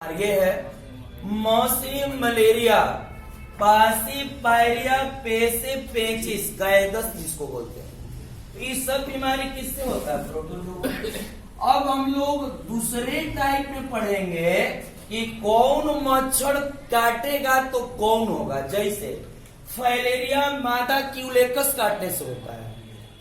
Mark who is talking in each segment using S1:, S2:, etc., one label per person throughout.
S1: ये है मौसी मलेरिया, पासी पायरिया, पेसे पेचिस, गायदस जिसको बोलते हैं। ये सब बीमारी किससे होता है? प्रोटोजोआ। अब हम लोग दूसरे टाइप में पढ़ेंगे कि कौन मच्छर काटेगा तो कौन होगा। जैसे फाइलेरिया मादा क्यूलेकस काटने से होता है,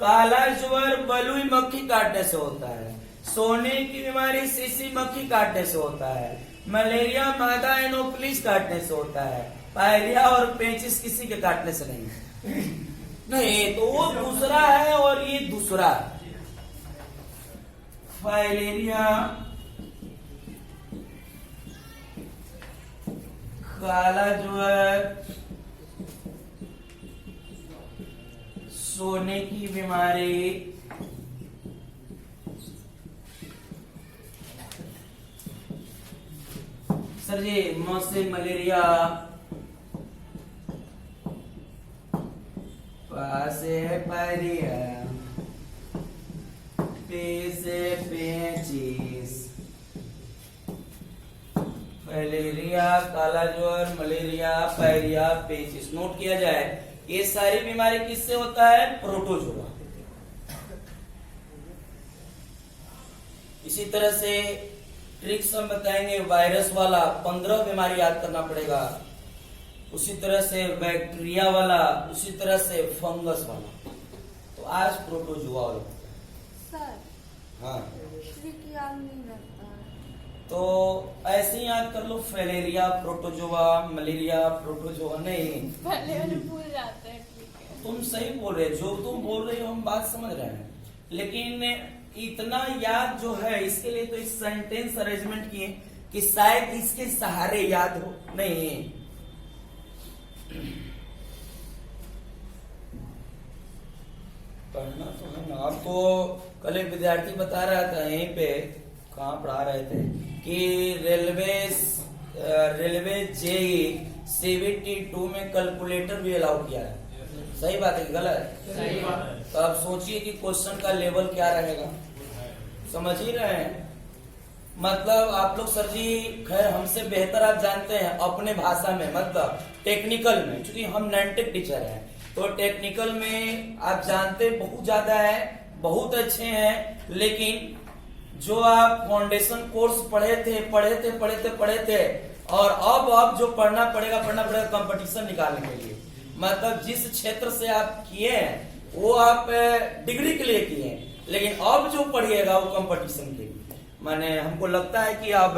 S1: काला ज्वर बलुई मक्खी काटने से होता है, सोने की बीमारी सीसी मक्खी काटने से होता है, मलेरिया मादा एनोफिलिस काटने से होता है, पायरिया और पेचिस किसी के काटने से नहीं। नहीं, तो वो दूसरा है और ये दूसरा है। फाइलेरिया, काला ज्वर, सोने की बीमारी, सर जी मौसे मलेरिया, पासे पायरिया, पेसे पेचिस, फाइलेरिया, काला ज्वर, मलेरिया, पायरिया, पेचिस। नोट किया जाए, ये सारी बीमारी किससे होता है? प्रोटोजोआ। इसी तरह से ट्रिक्स हम बताएंगे। वायरस वाला 15 बीमारी याद करना पड़ेगा, उसी तरह से बैक्टीरिया वाला, उसी तरह से फंगस वाला। तो आज प्रोटोजोआ वाला
S2: सर,
S1: हाँ,
S2: ट्रिक याद नहीं रहता है।
S1: तो ऐसे ही याद कर लो। Filaria protozoa, malaria protozoa. नहीं,
S2: पहले वाले भूल जाते हैं। ठीक है,
S1: तुम सही बोल रहे, जो तुम बोल रहे हो हम बात समझ रहे हैं, लेकिन इतना याद जो है इसके लिए तो इस सेंटेंस अरेंजमेंट किए कि शायद इसके सहारे याद हो। नहीं, पढ़ना तो है ना। आपको कल एक विद्यार्थी बता रहा था, यहीं पे कहाँ पढ़ा रहे थे कि रेलवे जेई CBT2 में कैलकुलेटर भी अलाउ किया है। सही बात है कि गलत?
S3: सही बात है।
S1: तो आप सोचिए कि क्वेश्चन का लेवल क्या रहेगा। समझ ही रहे हैं? मतलब आप लोग सर जी खैर हमसे बेहतर आप जानते हैं अपने भाषा में, मतलब टेक्निकल में, क्योंकि हम नैनटेक टीचर हैं, तो टेक्निकल में आप जानते बहुत ज्यादा है, बहुत अच्छे हैं। लेकिन जो आप फाउंडेशन कोर्स पढ़े थे और अब जो पढ़ना पड़ेगा कंपटीशन निकालने के लिए। मतलब जिस क्षेत्र से आप किए हैं वो आप डिग्री के लिए किए हैं, लेकिन अब जो पढ़िएगा वो कंपटीशन के लिए। माने हमको लगता है कि आप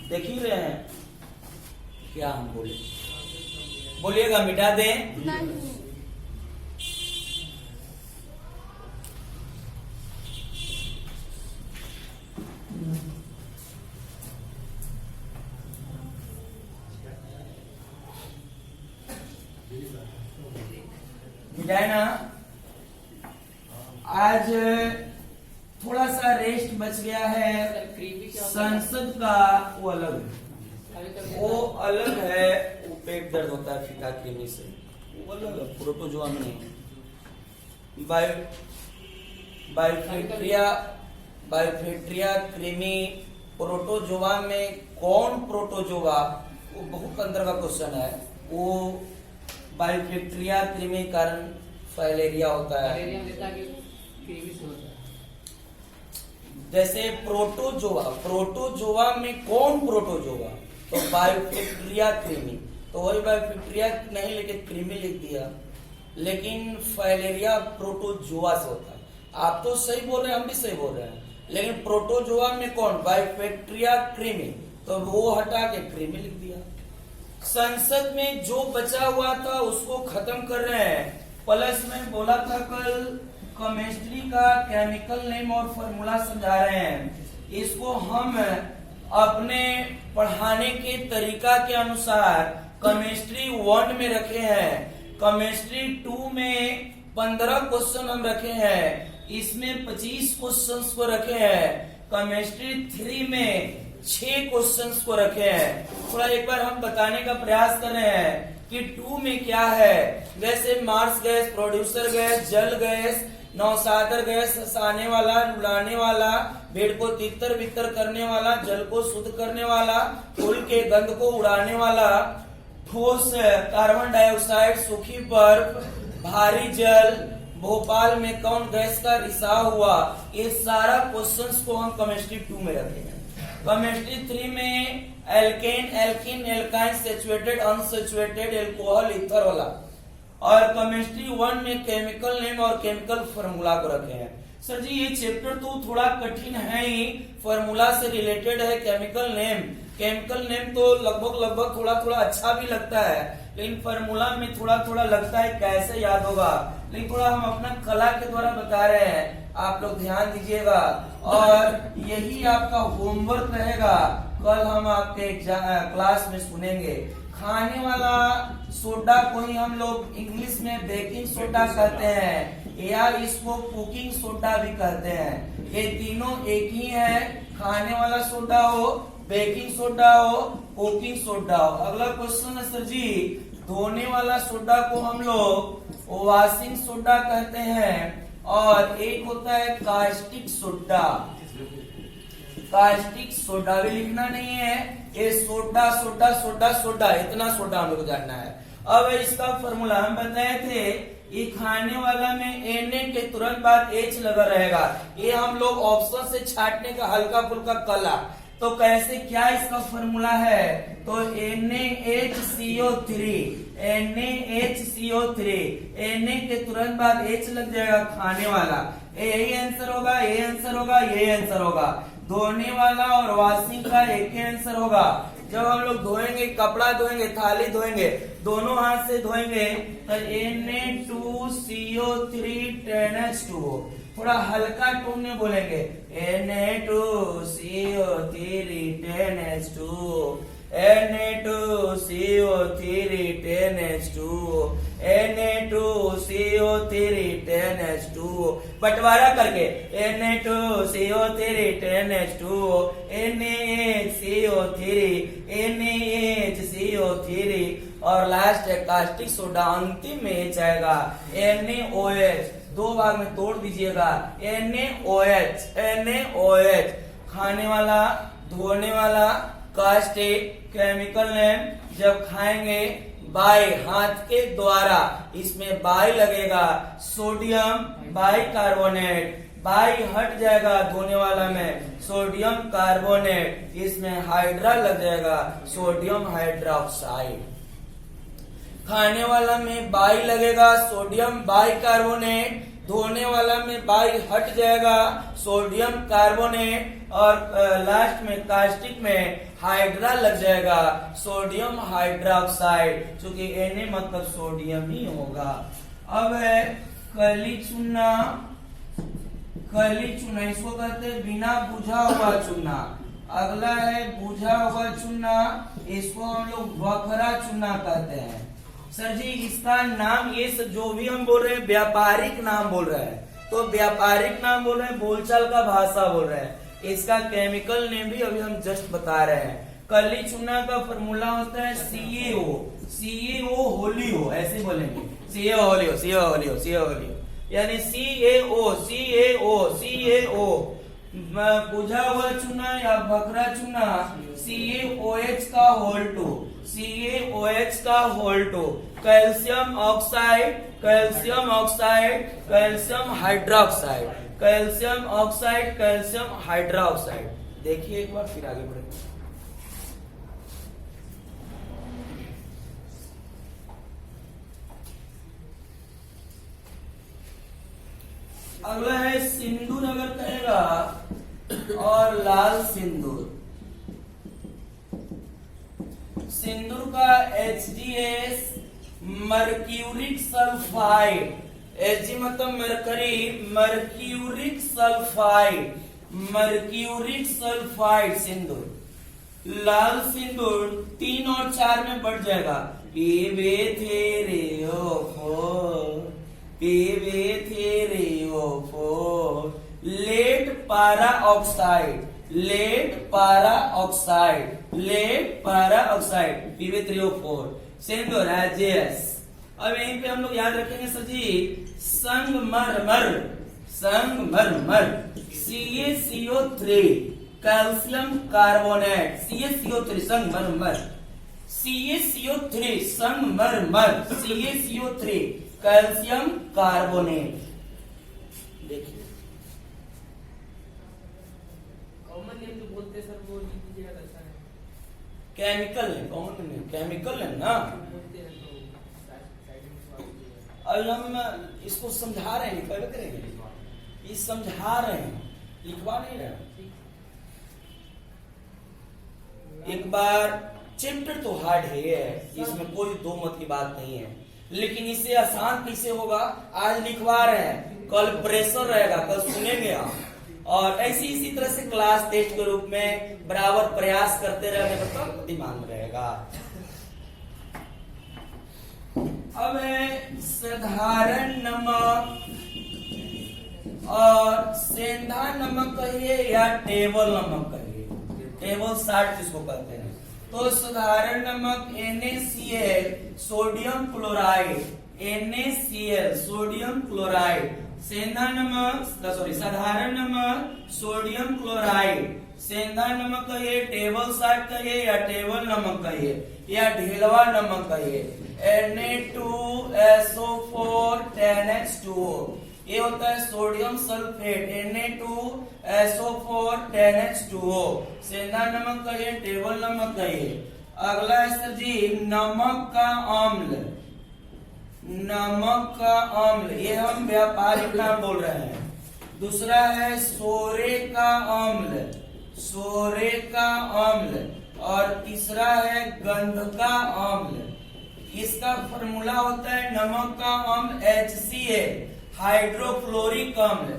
S1: देख ही रहे हैं। क्या हम बोले? बोलिएगा, मिटा दें?
S2: नहीं।
S1: मिटाए ना। आज थोड़ा सा रेस्ट बच गया है। संसद का वो अलग है, वो पेट दर्द होता है फीका कृमि से, वो अलग है, प्रोटोजोआ में नहीं। बायोफेट्रिया कृमि, प्रोटोजोआ में कौन प्रोटोजोआ, वो बहुत अंदर का क्वेश्चन है। वो बायोफेट्रिया कृमि कारण फाइलेरिया होता है। जैसे प्रोटोजोआ में कौन प्रोटोजोआ? तो बायोफेट्रिया कृमि, तो वही बायोफेट्रिया नहीं लेकिन कृमि लिख दिया। लेकिन फाइलेरिया प्रोटोजोआ से होता है। आप तो सही बोल रहे हैं, हम भी सही बोल रहे हैं, लेकिन प्रोटोजोआ में कौन? बायोफेट्रिया कृमि, तो वो हटा के कृमि लिख दिया। संसद में जो बचा हुआ था उसको खत्म कर रहे हैं। प्लस में बोला था कल केमिस्ट्री का केमिकल नेम और फॉर्मूला समझा रहे हैं। इसको हम अपने पढ़ाने के तरीका के अनुसार केमिस्ट्री 1 में रखे हैं, केमिस्ट्री 2 में 15 क्वेश्चन हम रखे हैं, इसमें 25 क्वेश्चंस को रखे हैं, केमिस्ट्री 3 में 6 क्वेश्चंस को रखे हैं। थोड़ा एक बार हम बताने का प्रयास कर रहे हैं कि 2 में क्या है। जैसे मार्स गैस, प्रोड्यूसर गैस, जल गैस, नौसादर गैस हंसाने वाला, रुलाने वाला, भेड़ को तितर बितर करने वाला, जल को शुद्ध करने वाला, फूल के गंध को उड़ाने वाला, ठोस कार्बन डाइऑक्साइड, सूखी बर्फ, भारी जल, भोपाल में कौन गैस का रिसाव हुआ, ये सारा क्वेश्चंस को हम केमिस्ट्री 2 में रखेंगे। केमिस्ट्री 3 में alkane, alkene, alkyne, saturated, unsaturated, alcohol, ether वाला। और केमिस्ट्री 1 में केमिकल नेम और केमिकल फार्मूला को रखे हैं। सर जी ये चैप्टर तो थोड़ा कठिन है ही, फार्मूला से रिलेटेड है। केमिकल नेम तो लगभग थोड़ा अच्छा भी लगता है, लेकिन फार्मूला में थोड़ा लगता है कैसे याद होगा, लेकिन थोड़ा हम अपना कला के द्वारा बता रहे हैं, आप लोग ध्यान दीजिएगा। और यही आपका होमवर्क रहेगा, कल हम आपके क्लास में सुनेंगे। खाने वाला सोडा को ही हम लोग इंग्लिश में बेकिंग सोडा कहते हैं, या इसको कुकिंग सोडा भी कहते हैं। ये तीनों एक ही है, खाने वाला सोडा हो, बेकिंग सोडा हो, कुकिंग सोडा हो। अगला क्वेश्चन है सर जी, धोने वाला सोडा को हम लोग वॉशिंग सोडा कहते हैं, और एक होता है कास्टिक सोडा। कास्टिक सोडा भी लिखना नहीं है, ये सोडा इतना सोडा हम लोग जानना है। अब इसका फॉर्मूला हम बताए थे, ये खाने वाला में Na के तुरंत बाद H लगा रहेगा, ये हम लोग ऑप्शन से छाटने का हल्का फुल्का कला। तो कैसे क्या इसका फॉर्मूला है, तो NaHCO3, Na के तुरंत बाद H लग जाएगा, खाने वाला। यही आंसर होगा, यही आंसर होगा। धोने वाला और वॉशिंग का एक ही आंसर होगा। जब हम लोग धोएंगे, कपड़ा धोएंगे, थाली धोएंगे, दोनों हाथ से धोएंगे, तो Na2CO3 10H2O। थोड़ा हल्का टोन में बोलेंगे, Na2CO3 10H2O, Na2CO3 10H2O, Na2CO3 10H2O। बंटवारा करके Na2CO3 10H2O, NaHCO3, और लास्ट है कास्टिक सोडा, अंतिम में H आएगा, NaOH। दो भाग में तोड़ दीजिएगा, NaOH। खाने वाला, धोने वाला, कास्टिक, केमिकल नेम। जब खाएंगे बाई हाथ के द्वारा, इसमें बाई लगेगा, सोडियम बाई कार्बोनेट, बाई हट जाएगा धोने वाला में, सोडियम कार्बोनेट, इसमें हाइड्रा लग जाएगा, सोडियम हाइड्रोक्साइड। खाने वाला में बाई लगेगा, सोडियम बाई कार्बोनेट, धोने वाला में बाई हट जाएगा, सोडियम कार्बोनेट, और लास्ट में कास्टिक में हाइड्रा लग जाएगा, सोडियम हाइड्रोक्साइड, क्योंकि Na मतलब सोडियम ही होगा। अब है कली चूना, इसको कहते हैं बिना बुझा हुआ चूना। अगला है बुझा हुआ चूना, इसको हम लोग बखरा चूना कहते हैं। सर जी इसका नाम, ये जो भी हम बोल रहे हैं व्यापारिक नाम बोल रहे हैं, तो व्यापारिक नाम बोल रहे हैं, बोलचाल का भाषा बोल रहे हैं। इसका केमिकल नेम भी अभी हम जस्ट बता रहे हैं। कली चूना का फॉर्मूला होता है CaO होली हो, ऐसे बोलेंगे, CaO होली हो, यानी CaO। बुझा हुआ चूना या बकरा चूना CaOH का whole two, calcium oxide, calcium hydroxide. देखिए एक बार, फिर आगे बढ़े। अगला है सिंदूर अगर कहेगा, और लाल सिंदूर। सिंदूर का HDS मर्क्यूरिक सल्फाइड, Hg मतलब मर्क्यूरिक सल्फाइड सिंदूर। लाल सिंदूर 3 और 4 में बढ़ जाएगा, पीवे थे लेड पारा ऑक्साइड, पीवे 3O4। सिंदूर है JS। अब यहीं पे हम लोग याद रखेंगे सर जी, संगमरमर, संगमरमर, CaCO3, कैल्शियम कार्बोनेट, CaCO3 संगमरमर, CaCO3 संगमरमर, CaCO3 कैल्शियम कार्बोनेट। देखिए
S3: कॉमन नेम जो बोलते हैं सर वो लिख दीजिएगा तो अच्छा है।
S1: केमिकल है, कौन है केमिकल है ना।
S3: बोलते हैं तो साइड में सवाल कीजिएगा।
S1: अब हम इसको समझा रहे हैं, लिखवा करेंगे, ये समझा रहे हैं, लिखवा नहीं रहे हैं। एक बार चैप्टर तो हार्ड है, इसमें कोई दो मत की बात नहीं है, लेकिन इसे आसान कैसे होगा, आज लिखवा रहे हैं, कल प्रेशर रहेगा, कल सुनेंगे आप, और ऐसी इसी तरह से क्लास टेस्ट के रूप में बराबर प्रयास करते रहने का तो दिमाग में रहेगा। अब है साधारण नमक और सेंधा नमक कहिए या टेबल नमक कहिए, टेबल साल्ट जिसको कहते हैं। तो साधारण नमक NaCl sodium chloride, NaCl sodium chloride, सेंधा नमक सॉरी साधारण नमक सोडियम क्लोराइड, सेंधा नमक कहिए, टेबल साल्ट कहिए या टेबल नमक कहिए या ढेलवा नमक कहिए, Na2SO4 10H2O, ये होता है सोडियम सल्फेट, Na2SO4 10H2O, सेंधा नमक कहिए, टेबल नमक कहिए। अगला है सर जी नमक का अम्ल, नमक का अम्ल, ये हम व्यापारिक नाम बोल रहे हैं। दूसरा है सोरे का अम्ल, सोरे का अम्ल, और तीसरा है गंध का अम्ल। इसका फॉर्मूला होता है नमक का अम्ल HCl हाइड्रोक्लोरिक अम्ल,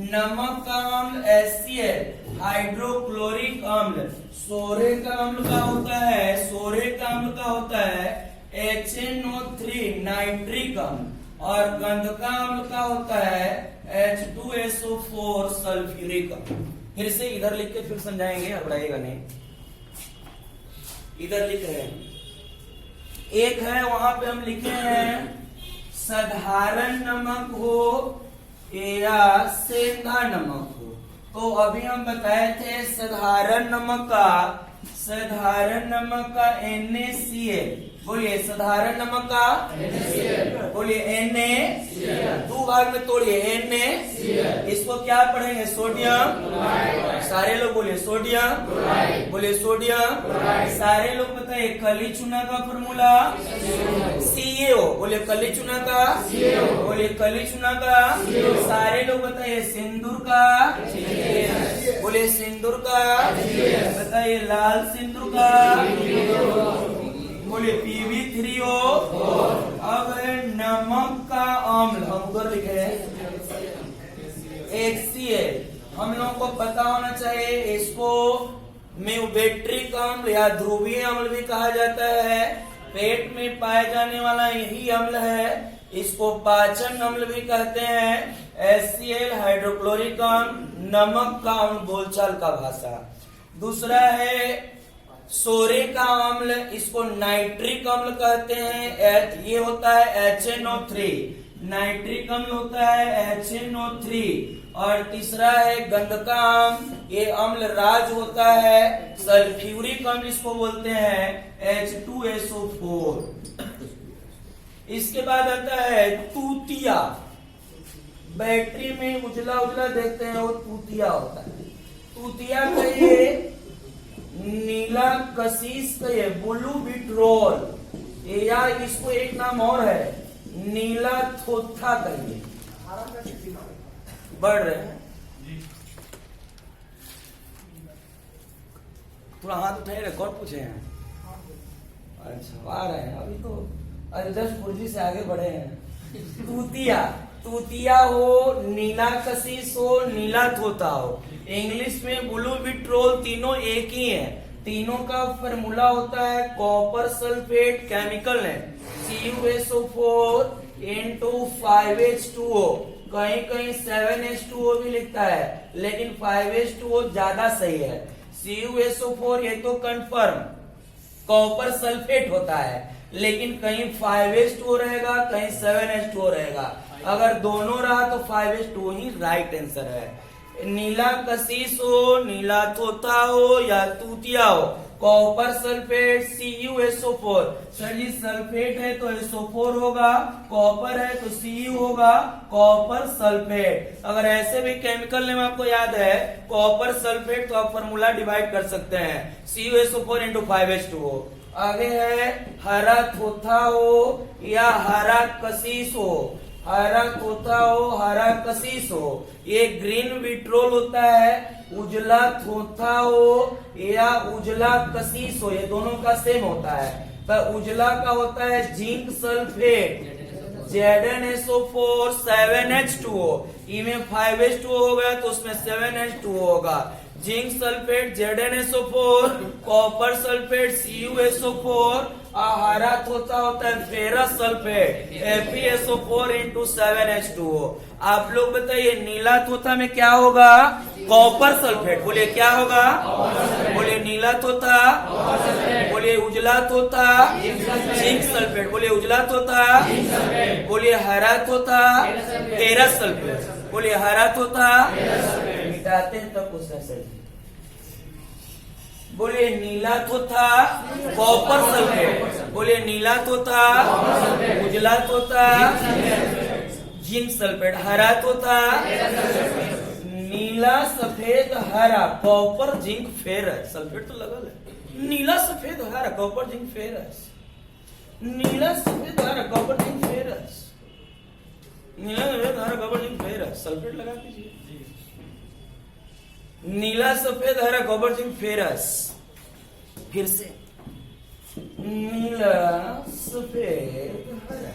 S1: नमक का अम्ल HCl हाइड्रोक्लोरिक अम्ल। सोरे का अम्ल का होता है, सोरे का अम्ल का होता है HNO3 नाइट्रिक अम्ल, और गंध का अम्ल का होता है H2SO4 सल्फ्यूरिक अम्ल। फिर से इधर लिख के फिर समझाएंगे, हड़बड़ाइएगा नहीं। इधर लिख रहे हैं, एक है वहां पे हम लिखे हैं साधारण नमक हो या सेंधा नमक हो। तो अभी हम बताए थे साधारण नमक का NaCl, बोलिए साधारण नमक का NaCl, बोलिए Na, दो भाग में तोड़िए, Na, इसको क्या पढ़ेंगे सोडियम, सारे लोग बोलिए सोडियम, बोलिए सोडियम, सारे लोग बताइए कली चूना का फॉर्मूला CaO, बोलिए कली चूना का, बोलिए कली चूना का, सारे लोग बताइए सिंदूर का, बोलिए सिंदूर का, बताइए लाल सिंदूर का, बोलिए Pb3O। अब है नमक का अम्ल, हम उधर लिखे HCl, हम लोगों को पता होना चाहिए, इसको म्यूबेट्रिक अम्ल या ध्रुवीय अम्ल भी कहा जाता है। पेट में पाए जाने वाला यही अम्ल है, इसको पाचन अम्ल भी कहते हैं। HCl हाइड्रोक्लोरिक अम्ल, नमक का अम्ल बोलचाल का भाषा। दूसरा है सोरे का अम्ल, इसको नाइट्रिक अम्ल कहते हैं, ये होता है HNO3, नाइट्रिक अम्ल होता है HNO3। और तीसरा है गंध का अम्ल, ये अम्ल राज होता है, सल्फ्यूरिक अम्ल इसको बोलते हैं H2SO4। इसके बाद आता है तूतिया, बैटरी में उजला उजला देखते हैं वो तूतिया होता है। तूतिया कहिए, नीला कशीस कहिए, ब्लू बिट्रोल, या इसको एक नाम और है नीला थोथा कहिए। बढ़ रहे हैं, थोड़ा हाथ उठाए, रिकॉर्ड पूछे हैं। अच्छा आ रहे हैं, अभी तो जस्ट गुरुजी से आगे बढ़े हैं। तूतिया, तूतिया हो, नीला कशीस हो, नीला थोथा हो, इंग्लिश में ब्लू बिट्रोल, तीनों एक ही है। तीनों का फॉर्मूला होता है कॉपर सल्फेट, केमिकल है CuSO4 into 5H2O, कहीं कहीं 7H2O भी लिखता है, लेकिन 5H2O ज्यादा सही है। CuSO4 ये तो कंफर्म कॉपर सल्फेट होता है, लेकिन कहीं 5s2 रहेगा, कहीं 7s2 रहेगा। अगर दोनों रहा तो 5s2 ही राइट आंसर है। नीला कशिश हो, नीला तोता हो या तूतिया हो, कॉपर सल्फेट CuSO4। सर जी सल्फेट है तो SO4 होगा, कॉपर है तो Cu होगा, कॉपर सल्फेट। अगर ऐसे भी केमिकल नेम आपको याद है कॉपर सल्फेट तो आप फॉर्मूला डिवाइड कर सकते हैं CuSO4 इंटू 5H2O। आगे है हरा थोथा हो या हरा कशिश हो, हरा तोता हो, हरा कशिश हो। ये ग्रीन विट्रोल होता है, उजला थोथा हो या उजला कशिश हो, ये दोनों का सेम होता है। तो उजला का होता है जिंक सल्फेट ZnSO4 7H2O, इनमें 5H2O हो गया तो उसमें 7H2O होगा। Zinc sulphate ZnSO4, copper sulphate CuSO4 और हरा थोथा होता है ferrous sulphate FeSO4 into 7H2O। आप लोग बताइए नीला थोथा में क्या होगा? Copper sulphate. बोलिए क्या होगा? बोलिए नीला थोथा, बोलिए उजला थोथा जिंक सल्फेट, बोलिए उजला थोथा, बोलिए हरा थोथा फेरस सल्फेट, बोलिए हरा थोथा। मिटाते हैं तब कुछ ऐसे बोलिए नीला तोता कॉपर सल्फेट, बोलिए नीला तोता उजला तोता जिंक सल्फेट, हरा तोता नीला सफेद हरा कॉपर जिंक फेरस। सल्फेट तो लगल है। नीला सफेद हरा कॉपर जिंक फेरस, नीला सफेद हरा कॉपर जिंक फेरस, नीला सफेद हरा कॉपर जिंक फेरस। सल्फेट लगा दीजिए। नीला सफेद हरा कॉपर जिंक फेरस। फिर से नीला सफेद हरा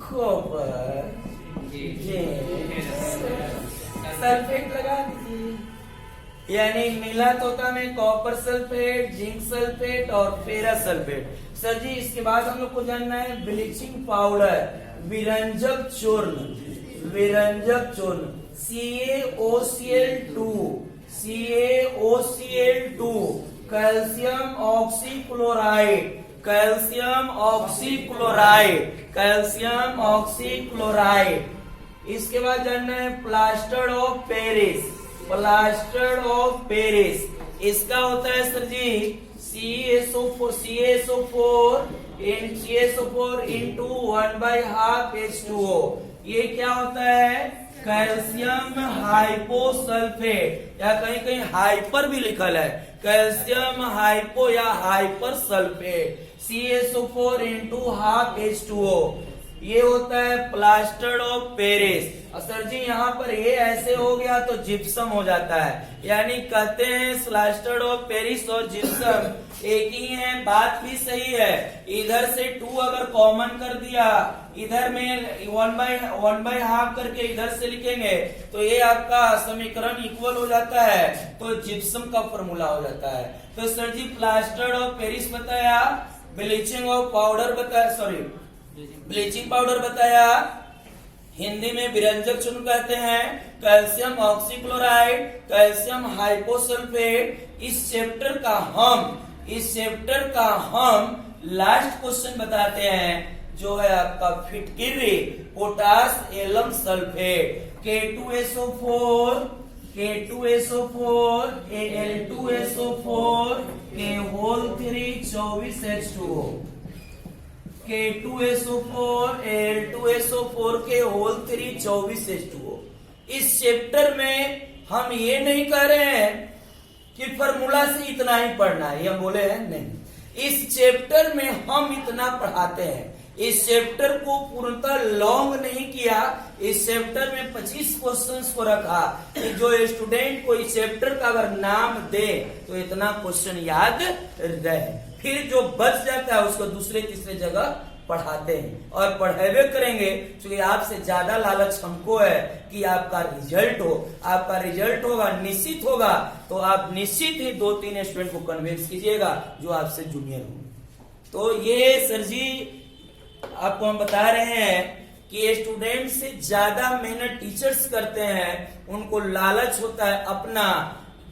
S1: कॉपर जिंक सल्फेट लगा दीजिए। यानी नीला तोता में कॉपर सल्फेट, जिंक सल्फेट और फेरस सल्फेट। सर जी इसके बाद हम लोग को जानना है ब्लीचिंग पाउडर, विरंजक चूर्ण, विरंजक चूर्ण CaOCl2, CaOCl2 calcium oxychloride, calcium oxychloride, calcium oxychloride. इसके बाद जानना है plaster of Paris, plaster of Paris. इसका होता है सर जी CaSO4 इंटू 1/2 H2O। ये क्या होता है? कैल्शियम हाइपोसल्फेट, या कहीं कहीं हाइपर भी लिखल है, कैल्शियम हाइपो या hyper sulphate CaSO4 into 1/2 H2O। ये होता है प्लास्टर ऑफ पेरिस। और सर जी यहाँ पर ये ऐसे हो गया तो जिप्सम हो जाता है, यानी कहते हैं प्लास्टर ऑफ पेरिस और जिप्सम एक ही है। बात भी सही है। इधर से 2 अगर कॉमन कर दिया, इधर में 1/2 करके इधर से लिखेंगे तो ये आपका समीकरण इक्वल हो जाता है, तो जिप्सम का फॉर्मूला हो जाता है। तो sir ji plaster of Paris बताया, ब्लीचिंग ऑफ पाउडर बताया, सॉरी ब्लीचिंग पाउडर बताया, हिंदी में विरंजक चूर्ण कहते हैं, कैल्शियम ऑक्सीक्लोराइड, कैल्शियम हाइपोसल्फेट। इस चैप्टर का हम लास्ट क्वेश्चन बताते हैं जो है आपका फिटकिरी potash alum sulphate K2SO4 Al2SO4 के होल 3 24H2O, K2SO4 Al2SO4 के होल 3 24H2O। इस चैप्टर में हम ये नहीं कह रहे हैं कि फॉर्मूला से इतना ही पढ़ना है, ये हम बोले हैं नहीं। इस चैप्टर में हम इतना पढ़ाते हैं। इस चैप्टर को पूर्णतः लॉन्ग नहीं किया। इस चैप्टर में 25 क्वेश्चंस को रखा कि जो स्टूडेंट को इस चैप्टर का अगर नाम दे तो इतना क्वेश्चन याद रहे। फिर जो बच जाता है उसको दूसरे तीसरे जगह पढ़ाते हैं और पढ़ेबे करेंगे, क्योंकि आपसे ज्यादा लालच हमको है कि आपका रिजल्ट हो। आपका रिजल्ट होगा, निश्चित होगा, तो आप निश्चित ही 2-3 स्टूडेंट को कन्विंस कीजिएगा जो आपसे जूनियर हो। तो ये सर जी आपको हम बता रहे हैं कि स्टूडेंट से ज्यादा मेहनत टीचर्स करते हैं, उनको लालच होता है अपना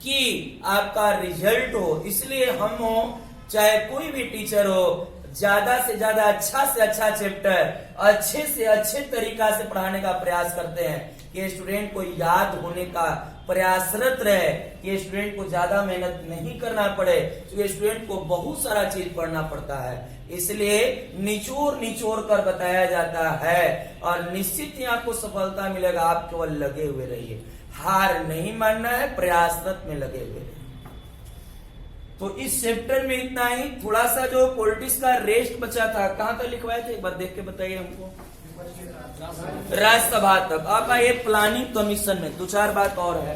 S1: कि आपका रिजल्ट हो। इसलिए हम हो चाहे कोई भी टीचर हो, ज्यादा से ज्यादा अच्छा से अच्छा चैप्टर अच्छे से अच्छे तरीका से पढ़ाने का प्रयास करते हैं कि स्टूडेंट को याद होने का प्रयासरत रहे, कि स्टूडेंट को ज्यादा मेहनत नहीं करना पड़े, क्योंकि स्टूडेंट को बहुत सारा चीज पढ़ना पड़ता है। इसलिए निचोड़ कर बताया जाता है और निश्चित ही आपको सफलता मिलेगा। आप केवल लगे हुए रहिए, हार नहीं मानना है, प्रयासरत में लगे हुए रहिए। तो इस चैप्टर में इतना ही। थोड़ा सा जो पॉलिटिक्स का रेस्ट बचा था, कहाँ तक लिखवाए थे, एक बार देख के बताइए हमको। राज्यसभा तक। अब ये प्लानिंग कमीशन में 2-4 बात और है।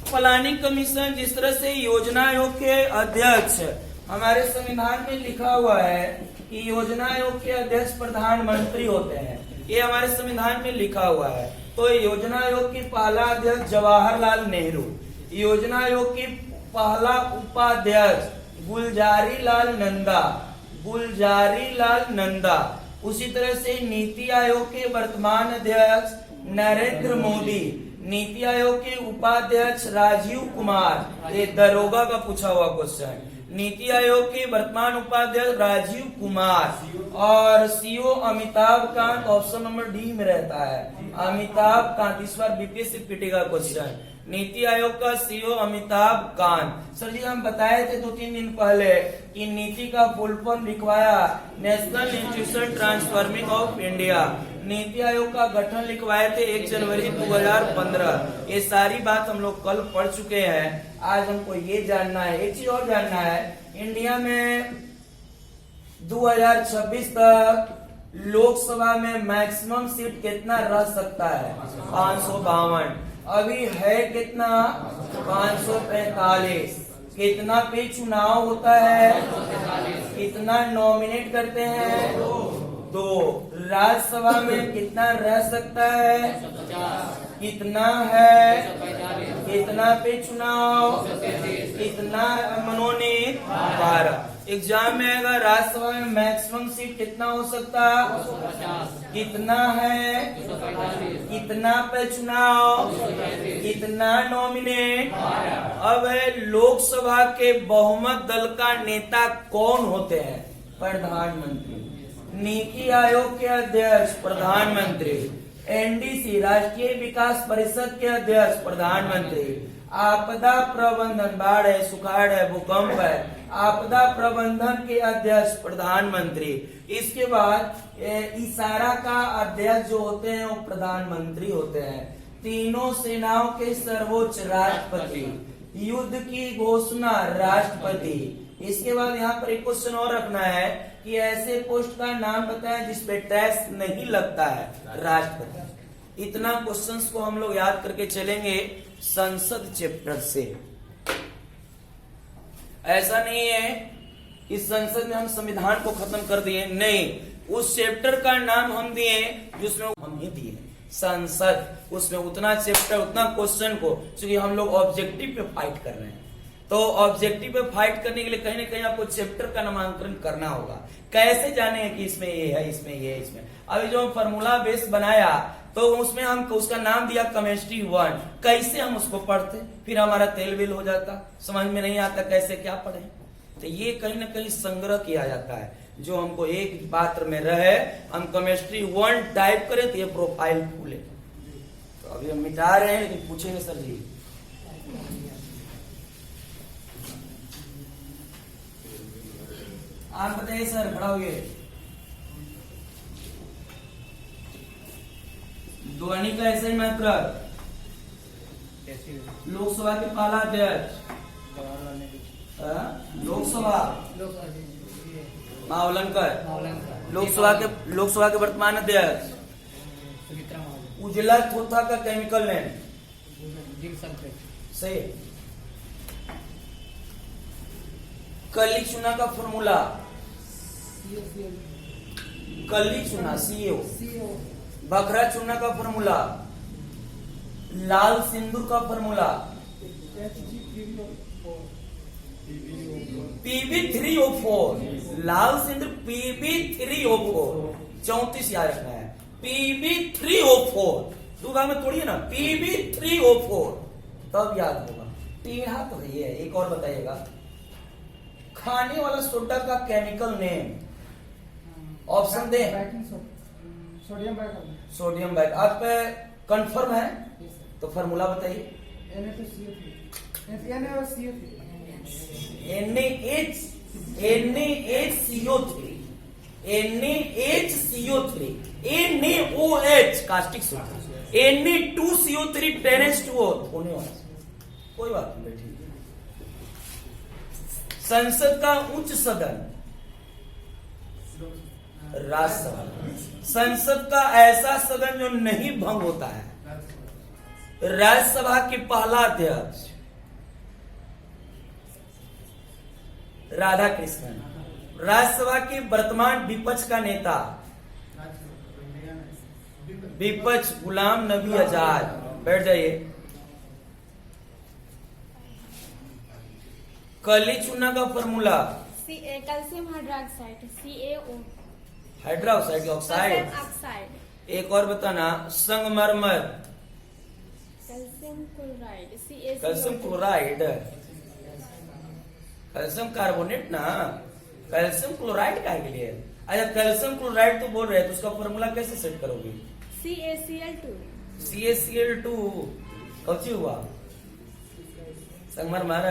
S1: प्लानिंग कमीशन जिस तरह से योजना आयोग के अध्यक्ष, हमारे संविधान में लिखा हुआ है कि योजना आयोग के अध्यक्ष प्रधानमंत्री होते हैं, ये हमारे संविधान में लिखा हुआ है। तो योजना आयोग की पहला अध्यक्ष जवाहरलाल नेहरू, योजना आयोग की पहला उपाध्यक्ष गुलजारी लाल नंदा। उसी तरह से नीति आयोग के वर्तमान अध्यक्ष नरेंद्र मोदी, नीति आयोग के उपाध्यक्ष राजीव कुमार, ये दरोगा का पूछा हुआ क्वेश्चन। नीति आयोग के वर्तमान उपाध्यक्ष राजीव कुमार और CO Amitabh Kant, option number D में रहता है अमिताभ कांत। इस बार बीपीएससी पीटी का क्वेश्चन। नीति आयोग का सीईओ अमिताभ कांत। सर जी हम बताए थे 2-3 दिन पहले कि नीति का फुल फॉर्म लिखवाया national institution transforming of India. NITI Aayog का गठन लिखवाए थे 1 जनवरी 2015। ये सारी बात हम लोग कल पढ़ चुके हैं। आज हमको ये जानना है, एक चीज और जानना है, इंडिया में 2026 तक लोकसभा में मैक्सिमम सीट कितना रह सकता है? 552। अभी है कितना? 545। कितना पे चुनाव होता है? कितना नॉमिनेट करते हैं? 2। राज्यसभा में कितना रह सकता है? कितना है? कितना पे चुनाव? कितना मनोनीत? 12। एग्जाम में आएगा राज्यसभा में मैक्सिमम सीट कितना हो सकता? कितना है? कितना पे चुनाव? कितना नॉमिनेट? अब है लोकसभा के बहुमत दल का नेता कौन होते हैं? प्रधानमंत्री। नीति आयोग के अध्यक्ष प्रधानमंत्री। एनडीसी राष्ट्रीय विकास परिषद के अध्यक्ष प्रधानमंत्री। आपदा प्रबंधन, बाढ़ है, सुखाड़ है, भूकंप है, आपदा प्रबंधन के अध्यक्ष प्रधानमंत्री। इसके बाद इशारा का अध्यक्ष जो होते हैं वो प्रधानमंत्री होते हैं। तीनों सेनाओं के सर्वोच्च राष्ट्रपति। युद्ध की घोषणा राष्ट्रपति। इसके बाद यहाँ पर एक क्वेश्चन और रखना है कि ऐसे पोस्ट का नाम बताएं जिसपे टैक्स नहीं लगता है? राष्ट्रपति। इतना क्वेश्चंस को हम लोग याद करके चलेंगे संसद चैप्टर से। ऐसा नहीं है कि संसद में हम संविधान को खत्म कर दिए, नहीं, उस चैप्टर का नाम हम दिए जिसमें हम ही दिए संसद। उसमें उतना चैप्टर, उतना क्वेश्चन को, क्योंकि हम लोग ऑब्जेक्टिव पे फाइट कर रहे हैं, तो ऑब्जेक्टिव पे फाइट करने के लिए कहीं ना कहीं आपको चैप्टर का नामांकन करना होगा। कैसे जाने कि इसमें ये है, इसमें ये है, इसमें अभी जो फॉर्मूला बेस बनाया तो उसमें हम उसका नाम दिया केमिस्ट्री 1। कैसे हम उसको पढ़ते, फिर हमारा तेल बिल हो जाता, समझ में नहीं आता कैसे क्या पढ़े। तो ये कहीं ना कहीं संग्रह किया जाता है, जो हमको एक पात्र में रहे। हम केमिस्ट्री 1 टाइप करें तो ये प्रोफाइल खुले। तो अभी हम मिटा रहे हैं, लेकिन पूछेंगे सर जी आप बताइए सर, खड़ा होइए। ध्वनि का ऐसे ही मात्रक। लोकसभा के पहला अध्यक्ष लोकसभा मावलंकर। लोकसभा के वर्तमान अध्यक्ष उजला थोथा का केमिकल नेम सही। कली चुना का फॉर्मूला, कली चुना सीओ। बकरा चुना का फॉर्मूला, लाल सिंदूर का फॉर्मूला PB3O4। लाल सिंदूर PB3O4। 34 याद रखना है, PB3O4। दूसरा में तोड़िए ना, PB3O4 तब याद होगा। टेढ़ा तो है ये। एक और बताइएगा, खाने वाला सोडा का केमिकल नेम ऑप्शन दे।
S4: Sodium bicarbonate.
S1: सोडियम बाइक आप कंफर्म है तो फॉर्मूला बताइए। NaHCO3 NaOH caustic soda Na2CO3 10H2O होने वाला कोई बात नहीं बेटी। संसद का उच्च सदन राज्यसभा। संसद का ऐसा सदन जो नहीं भंग होता है। राज्यसभा के पहला अध्यक्ष राधा कृष्णन। राज्यसभा के वर्तमान विपक्ष का नेता विपक्ष गुलाम नबी आजाद। बैठ जाइए। कली चूना का formula
S2: calcium hydroxide CaO।
S1: Hydroxide oxide.
S2: Oxide.
S1: एक और बताना संगमरमर।
S2: Calcium chloride CaCO।
S1: Calcium chloride calcium carbonate ना कैल्शियम क्लोराइड का के लिए। अच्छा कैल्शियम क्लोराइड तो बोल रहे हैं तो उसका फॉर्मूला कैसे सेट करोगे।
S2: CaCl2।
S1: CaCl2 कौची हुआ संगमरमर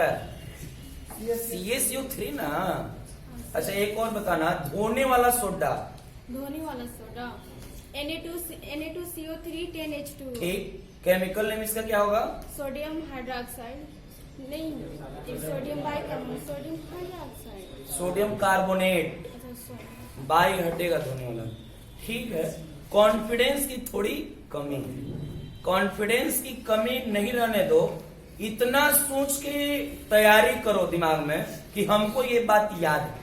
S1: CaCO3 ना। अच्छा एक और बताना धोने वाला सोडा।
S2: धोने वाला सोडा Na2CO3 10H2O।
S1: ठीक केमिकल नेम इसका क्या होगा।
S2: सोडियम हाइड्रोक्साइड नहीं sodium bicarbonate sodium hydroxide.
S1: Sodium carbonate
S2: अच्छा सोडियम।
S1: बाई हटेगा धोने वाला। ठीक है कॉन्फिडेंस की थोड़ी कमी। कॉन्फिडेंस की कमी नहीं रहने दो। इतना सोच के तैयारी करो दिमाग में कि हमको ये बात याद है।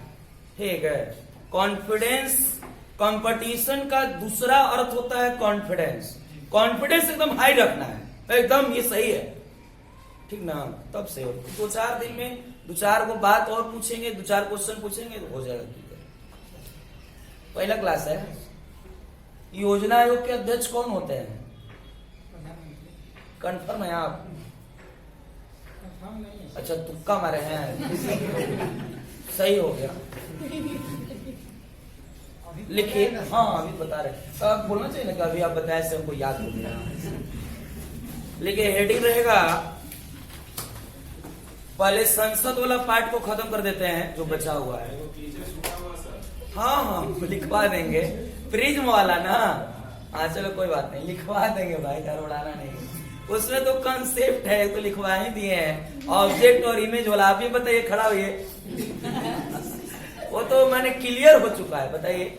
S1: ठीक है कॉन्फिडेंस कंपटीशन का दूसरा अर्थ होता है कॉन्फिडेंस। कॉन्फिडेंस एकदम हाई रखना है एकदम ये सही है ठीक ना तब से हो। 2-4 दिन में 2-4 को बात और पूछेंगे 2-4 क्वेश्चन पूछेंगे तो हो जाएगा। ठीक है पहला क्लास है। योजना आयोग के अध्यक्ष कौन होते हैं। कंफर्म है आप। अच्छा तुक्का मारे हैं सही हो गया। लिखिए। हाँ अभी बता रहे तो आप बोलना चाहिए ना कि अभी आप बताए से हमको याद हो गया। लिखिए हेडिंग रहेगा। पहले संसद वाला पार्ट को खत्म कर देते हैं जो बचा हुआ है। हाँ हाँ लिखवा देंगे प्रिज्म वाला ना। हाँ चलो कोई बात नहीं लिखवा देंगे भाई घर उड़ाना नहीं। उसमें तो कंसेप्ट है तो लिखवा ही दिए हैं। ऑब्जेक्ट और इमेज वाला आप ही बताइए खड़ा हुए। वो तो मैंने क्लियर हो चुका है बताइए।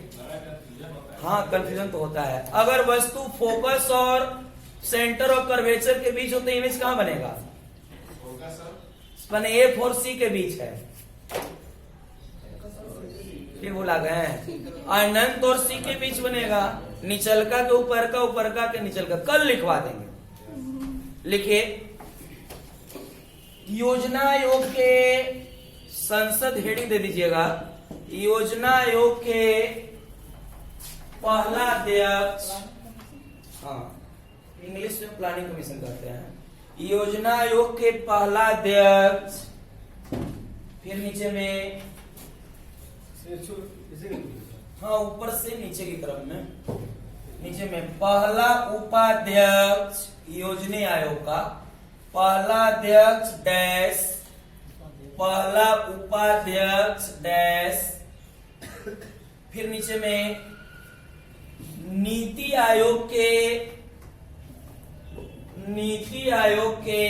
S1: हाँ कंफ्यूजन तो होता है। अगर वस्तु फोकस और सेंटर ऑफ कर्वेचर के बीच होते इमेज कहाँ बनेगा। मैंने F और C के बीच है। फिर बोला गए अनंत और C के बीच बनेगा। निचलका के ऊपर का ऊपर का के निचल का कल लिखवा देंगे। लिखिए योजना आयोग के संसद हेडिंग दे दीजिएगा। योजना आयोग के पहला अध्यक्ष हाँ इंग्लिश में प्लानिंग कमीशन कहते हैं। योजना आयोग के पहला अध्यक्ष। फिर नीचे में हाँ ऊपर से नीचे की तरफ में नीचे में पहला उपाध्यक्ष योजना आयोग का पहला अध्यक्ष डैश पहला उपाध्यक्ष डैश। फिर नीचे में नीति आयोग के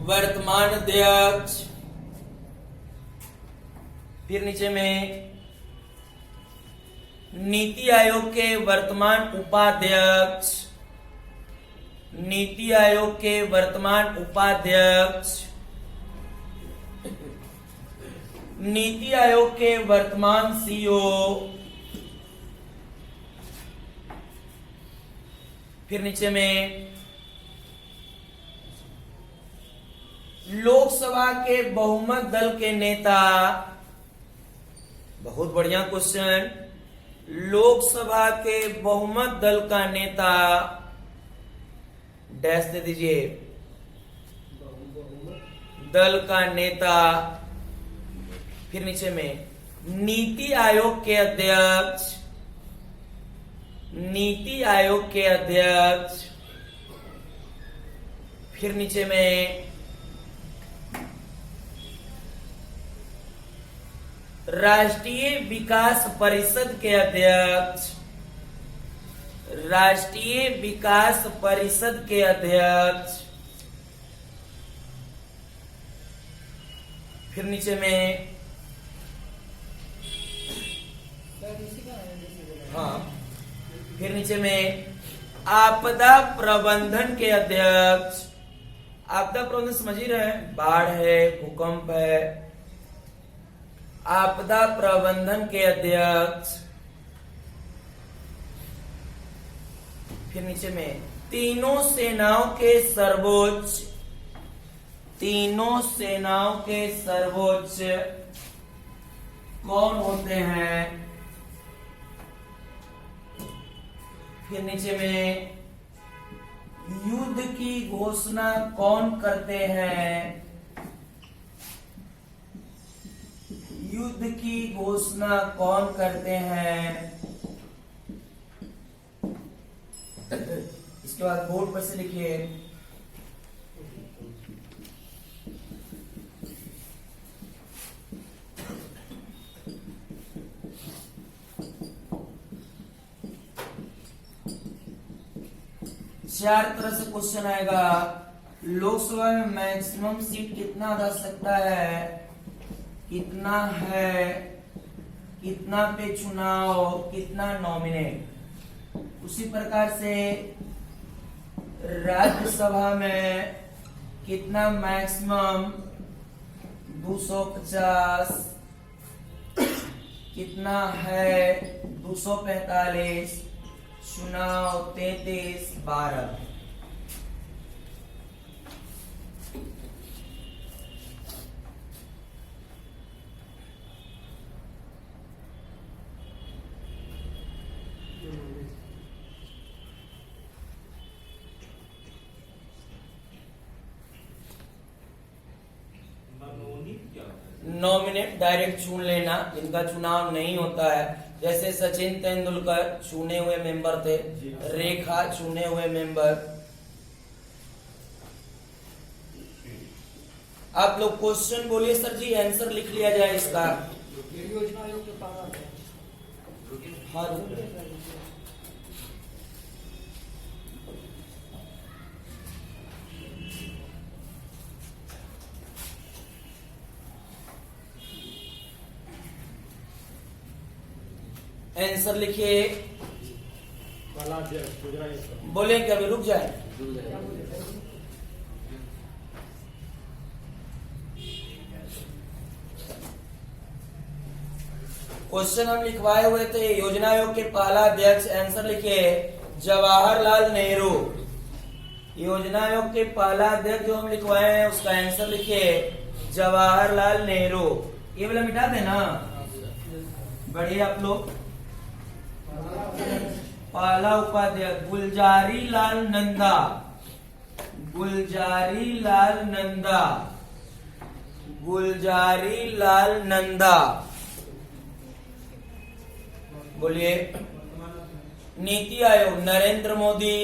S1: वर्तमान अध्यक्ष। फिर नीचे में नीति आयोग के वर्तमान उपाध्यक्ष। नीति आयोग के वर्तमान उपाध्यक्ष। नीति आयोग के वर्तमान CEO। फिर नीचे में लोकसभा के बहुमत दल के नेता। बहुत बढ़िया क्वेश्चन। लोकसभा के बहुमत दल का नेता डैश दे दीजिए। दल का नेता। फिर नीचे में नीति आयोग के अध्यक्ष, नीति आयोग के अध्यक्ष। फिर नीचे में राष्ट्रीय विकास परिषद के अध्यक्ष, राष्ट्रीय विकास परिषद के अध्यक्ष। फिर नीचे में हाँ, फिर नीचे में आपदा प्रबंधन के अध्यक्ष। आपदा प्रबंधन समझ ही रहे हैं, बाढ़ है, भूकंप है। आपदा प्रबंधन के अध्यक्ष। फिर नीचे में तीनों सेनाओं के सर्वोच्च, तीनों सेनाओं के सर्वोच्च कौन होते हैं? फिर नीचे में युद्ध की घोषणा कौन करते हैं? युद्ध की घोषणा कौन करते हैं? इसके बाद बोर्ड पर से लिखिए चार तरह से क्वेश्चन आएगा। लोकसभा में मैक्सिमम सीट कितना आ सकता है, कितना है, कितना पे चुनाव, कितना नॉमिनेट। उसी प्रकार से राज्यसभा में कितना मैक्सिमम 250, कितना है 245, चुनाव 33, 12। नॉमिनेट डायरेक्ट चुन लेना, इनका चुनाव नहीं होता है। जैसे सचिन तेंदुलकर चुने हुए मेंबर थे, रेखा चुने हुए मेंबर। आप लोग क्वेश्चन बोलिए सर जी, आंसर लिख लिया जाए इसका।
S4: योजना आयोग के पारा
S1: हाँ, आंसर लिखिए। बोले कि अभी रुक जाए। क्वेश्चन हम लिखवाए हुए थे योजना आयोग के पहला अध्यक्ष। आंसर लिखिए जवाहरलाल नेहरू। योजना आयोग के पहला अध्यक्ष जो हम लिखवाए हैं उसका आंसर लिखिए जवाहरलाल नेहरू। ये वाला मिटा देना, बढ़िया आप लोग। पहला उपाध्यक्ष गुलजारी लाल नंदा, गुलजारी लाल नंदा, गुलजारी लाल नंदा। बोलिए। नीति आयोग नरेंद्र मोदी,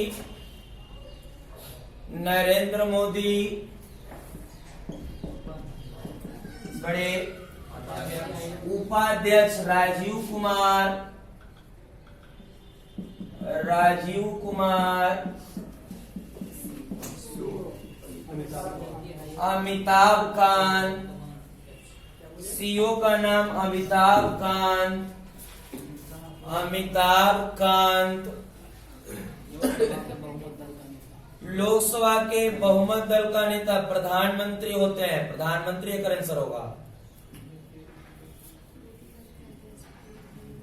S1: नरेंद्र मोदी। बड़े उपाध्यक्ष राजीव कुमार, राजीव कुमार। अमिताभ कांत, सीईओ का नाम अमिताभ कांत, अमिताभ कांत। लोकसभा के बहुमत दल का नेता प्रधानमंत्री होते हैं, प्रधानमंत्री का आंसर होगा।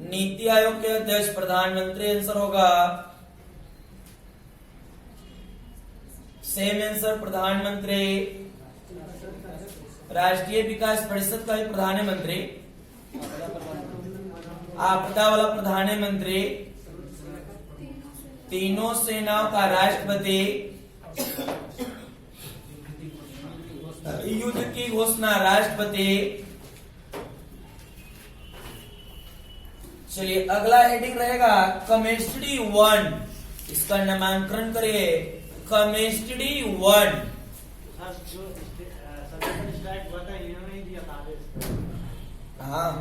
S1: नीति आयोग के अध्यक्ष प्रधानमंत्री आंसर होगा। सेम आंसर प्रधानमंत्री। राष्ट्रीय विकास परिषद का भी प्रधानमंत्री, आपदा वाला प्रधानमंत्री, तीनों सेनाओं का राष्ट्रपति, युद्ध की घोषणा राष्ट्रपति। चलिए अगला हेडिंग रहेगा केमिस्ट्री 1। इसका नामांकन करिए केमिस्ट्री 1। हाँ,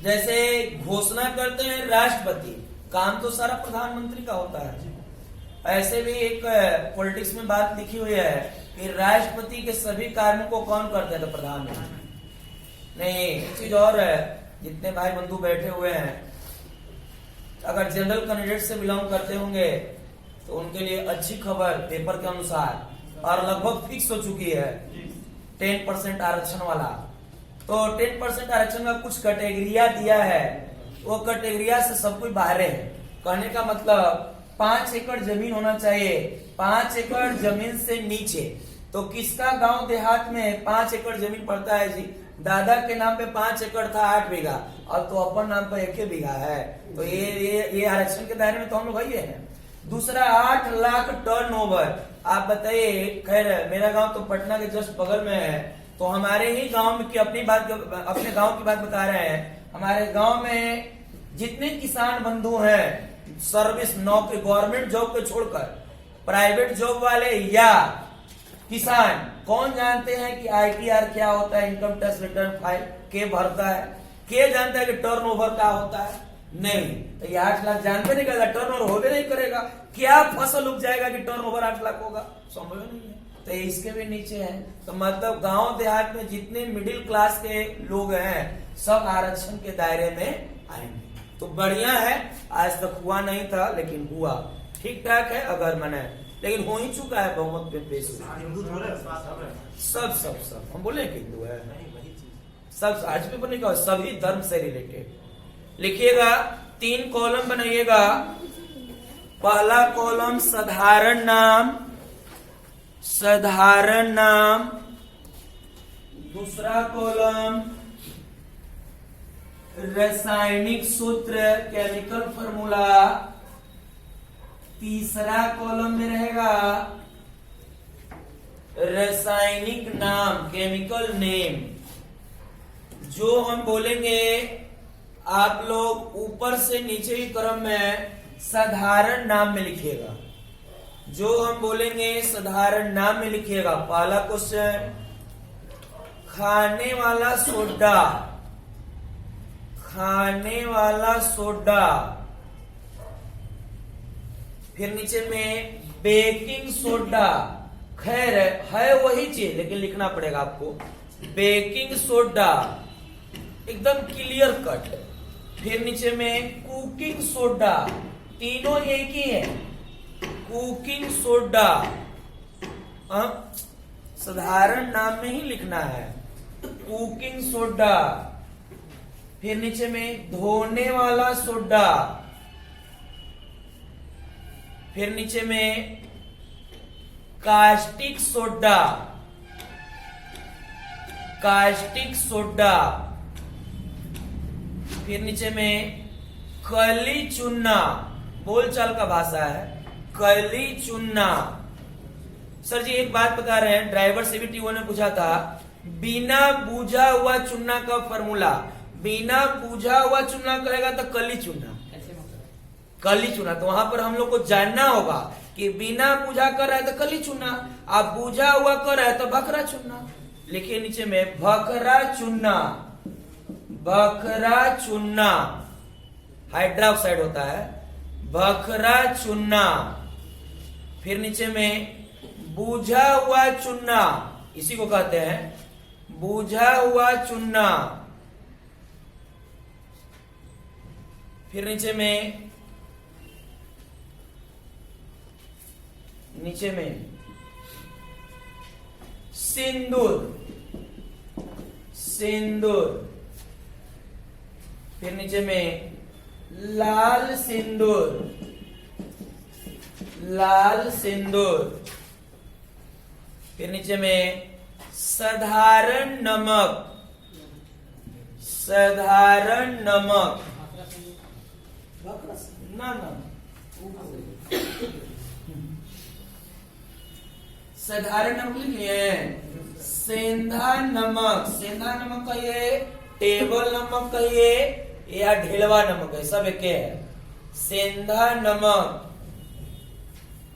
S1: जैसे घोषणा करते हैं राष्ट्रपति, काम तो सारा प्रधानमंत्री का होता है। ऐसे भी एक पॉलिटिक्स में बात लिखी हुई है कि राष्ट्रपति के सभी कार्यों को कौन करते हैं? तो प्रधानमंत्री। नहीं, एक चीज और है, जितने भाई बंधु बैठे हुए हैं, अगर जनरल कैंडिडेट से बिलोंग करते होंगे तो उनके लिए अच्छी खबर पेपर के अनुसार और लगभग फिक्स हो चुकी है 10% आरक्षण वाला। तो 10% आरक्षण का कुछ कैटेगरिया दिया है, वो कैटेगरिया से सब कोई बाहर है। कहने का मतलब 5 एकड़ जमीन होना चाहिए, 5 एकड़ जमीन से नीचे। तो किसका गांव देहात में 5 एकड़ जमीन पड़ता है जी? दादा के नाम पे 5 एकड़ था 8 बीघा, अब तो अपन नाम पे 1 बीघा है। तो ये आरक्षण के दायरे में तो हम लोग आइए हैं। दूसरा 8 लाख टर्नओवर। आप बताइए, खैर मेरा गांव तो पटना के जस्ट बगल में है, तो हमारे ही गांव की अपने गांव की बात बता रहे हैं। हमारे गांव में जितने किसान बंधु हैं, सर्विस नौकरी गवर्नमेंट जॉब को छोड़कर प्राइवेट जॉब वाले या किसान, कौन जानते हैं कि आईटीआर क्या होता है? इनकम टैक्स रिटर्न फाइल के भरता है? के जानता है कि टर्नओवर क्या होता है? नहीं। तो ये 8 लाख जानते नहीं करेगा, टर्नओवर होबे नहीं करेगा। क्या फसल उग जाएगा कि टर्नओवर 8 लाख होगा? संभव नहीं है। तो इसके भी नीचे है। तो मतलब गांव देहात में जितने मिडिल क्लास के लोग हैं, सब आरक्षण के दायरे में आएंगे। तो बढ़िया है, आज तक हुआ नहीं था लेकिन हुआ, ठीक ठाक है। अगर मैंने लेकिन हो ही चुका है, बहुमत पे पेश हुआ। सब हम बोले कि हिंदू है, सब आज भी बनेगा, सभी धर्म से रिलेटेड। लिखिएगा, 3 कॉलम बनाइएगा। पहला कॉलम साधारण नाम, साधारण नाम। दूसरा कॉलम रासायनिक सूत्र, केमिकल फॉर्मूला। तीसरा कॉलम में रहेगा रासायनिक नाम, केमिकल नेम। जो हम बोलेंगे आप लोग ऊपर से नीचे ही क्रम में साधारण नाम में लिखिएगा। जो हम बोलेंगे साधारण नाम में लिखिएगा। पहला क्वेश्चन, खाने वाला सोडा, खाने वाला सोडा। फिर नीचे में बेकिंग सोडा। खैर है वही चीज लेकिन लिखना पड़ेगा आपको, बेकिंग सोडा, एकदम क्लियर कट। फिर नीचे में कुकिंग सोडा, तीनों एक ही है। कुकिंग सोडा साधारण नाम में ही लिखना है, कुकिंग सोडा। फिर नीचे में धोने वाला सोडा। फिर नीचे में कास्टिक सोडा, कास्टिक सोडा। फिर नीचे में कली चूना, बोलचाल का भाषा है, कली चूना। सर जी एक बात बता रहे हैं, ड्राइवर से भी टीओ ने पूछा था, बिना बुझा हुआ चूना का फॉर्मूला। बिना बुझा हुआ चूना कहेगा तो कली चूना, कली चूना। तो वहां पर हम लोग को जानना होगा कि बिना बुझा कर रहा है तो कली चूना, आप बुझा हुआ कर रहा है तो भखरा चूना। लिखिए नीचे में भखरा चूना, भखरा चूना, हाइड्रोक्साइड होता है, भखरा चूना। फिर नीचे में बुझा हुआ चूना, इसी को कहते हैं बुझा हुआ चूना। फिर नीचे में सिंदूर, सिंदूर। फिर नीचे में लाल सिंदूर, लाल सिंदूर। फिर नीचे में साधारण नमक, साधारण नमक। ना साधारण नमक लिखिए, सेंधा नमक कहिए, टेबल नमक कहिए या ढेलवा नमक है, सब एक है। सेंधा नमक,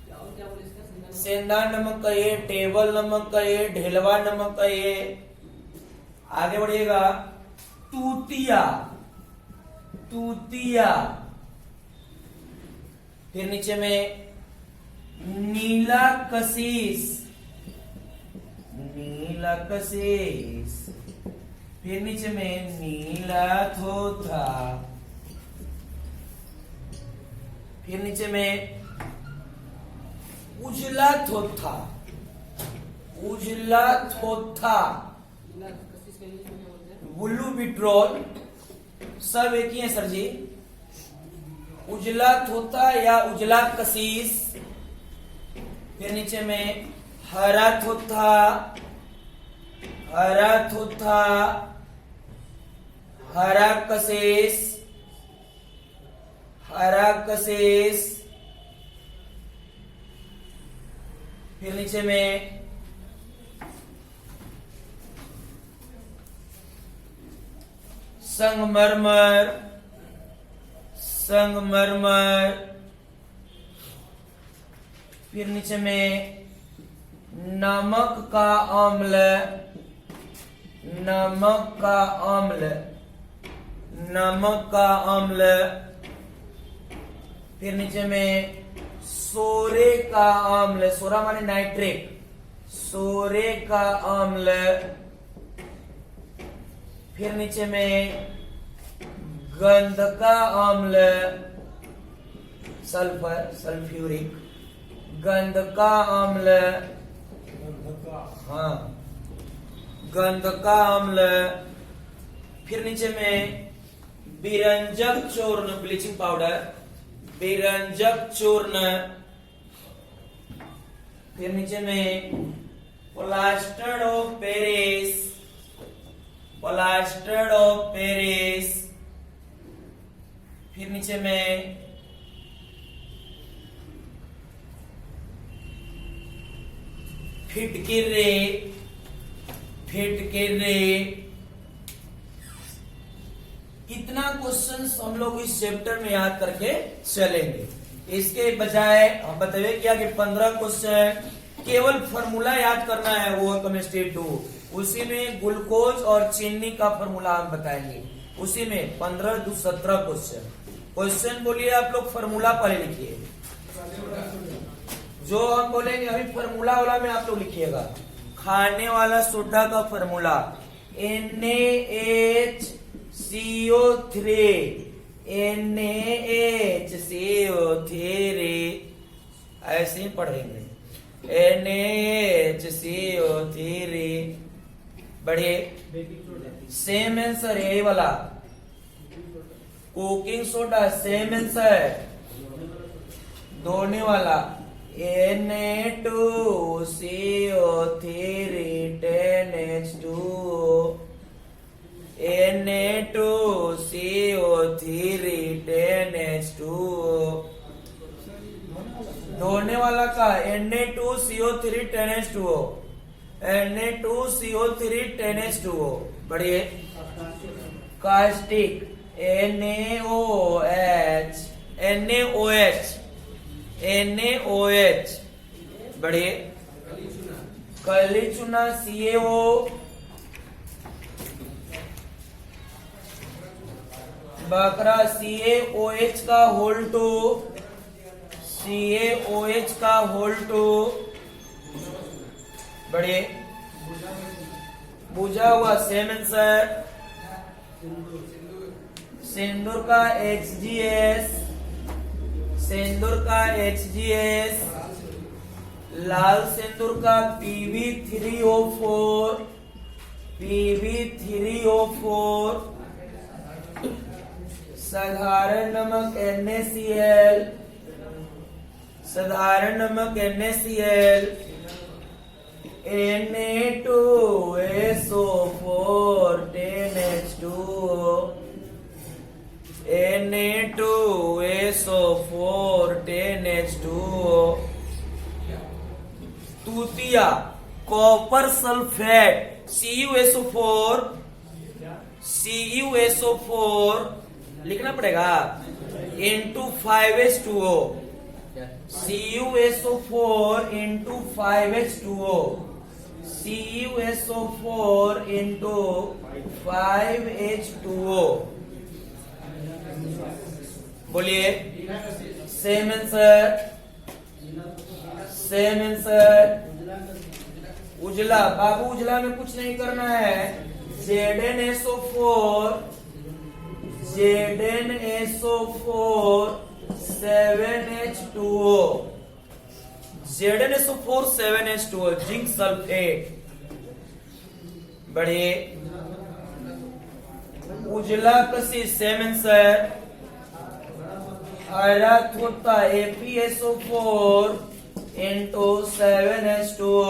S3: क्या बोले इसका?
S1: सेंधा नमक कहिए, टेबल नमक कहिए, ढेलवा नमक कहिए। आगे बढ़िएगा, तूतिया, फिर नीचे में नीला कशीस, फिर नीचे में नीला थोथा, फिर नीचे में उजला थोथा,
S3: कशिश का इंग्लिश में क्या बोलते हैं?
S1: ब्लू विट्रोल, सब एक ही है सर जी। उजला थोथा या उजला कशीस, फिर नीचे में हरा थोथा, हरा कशीस, फिर नीचे में संगमरमर, फिर नीचे में नमक का अम्ल, फिर नीचे में सोरे का अम्ल, सोरा माने नाइट्रेट, सोरे का अम्ल, फिर नीचे में गंध का अम्ल, सल्फ्यूरिक, गंध का अम्ल, हाँ, गंध का अम्ल, फिर नीचे में बिरंजक चूर्ण, ब्लीचिंग पाउडर, बिरंजक चूर्ण, फिर नीचे में प्लास्टर ऑफ पेरिस, फिर नीचे में फिटकिर्रे, कितना क्वेश्चंस हम लोग इस चैप्टर में याद करके चलेंगे। इसके बजाय हम बताइए क्या कि 15 क्वेश्चन केवल फॉर्मूला याद करना है, वो केमिस्ट्री 2, उसी में ग्लूकोज और चीनी का फॉर्मूला हम बताएंगे, उसी में 15 2 17 क्वेश्चन बोलिए आप लोग, फॉर्मूला पहले लिखिए, जो हम बोलेंगे अभी फॉर्मूला वाला में आप लोग लिखिएगा। खाने वाला सोडा का फॉर्मूला NaHCO3, ऐसे ही पढ़ेंगे, NaHCO3, बढ़िए, सेम आंसर है ये वाला, कुकिंग सोडा सेम आंसर, दोने वाला Na2CO3 10H2O, Na2CO3 10H2O, धोने वाला का Na2CO3 10H2O, Na2CO3 10H2O, बढ़िए, कास्टिक NaOH, बढ़िए, काली चूना CaO, बकरा CaOH का होल 2, बढ़िए, बुझा हुआ सेम आंसर, सिंदूर का HGS, लाल सिंदूर का PB3O4, साधारण नमक NaCl, Na2SO4 10H2O, Na2SO4 10H2O, तूतिया copper sulphate CuSO4 लिखना पड़ेगा into 5H2O CuSO4 into 5H2O CuSO4 into 5H2O बोलिए सेम आंसर उजला बाबू उजला में कुछ नहीं करना है ZnSO4 7H2O ZnSO4 7H2O zinc sulphate बढ़िए उजला कसी सेम आंसर हरा होता ApSO4 into 7H2O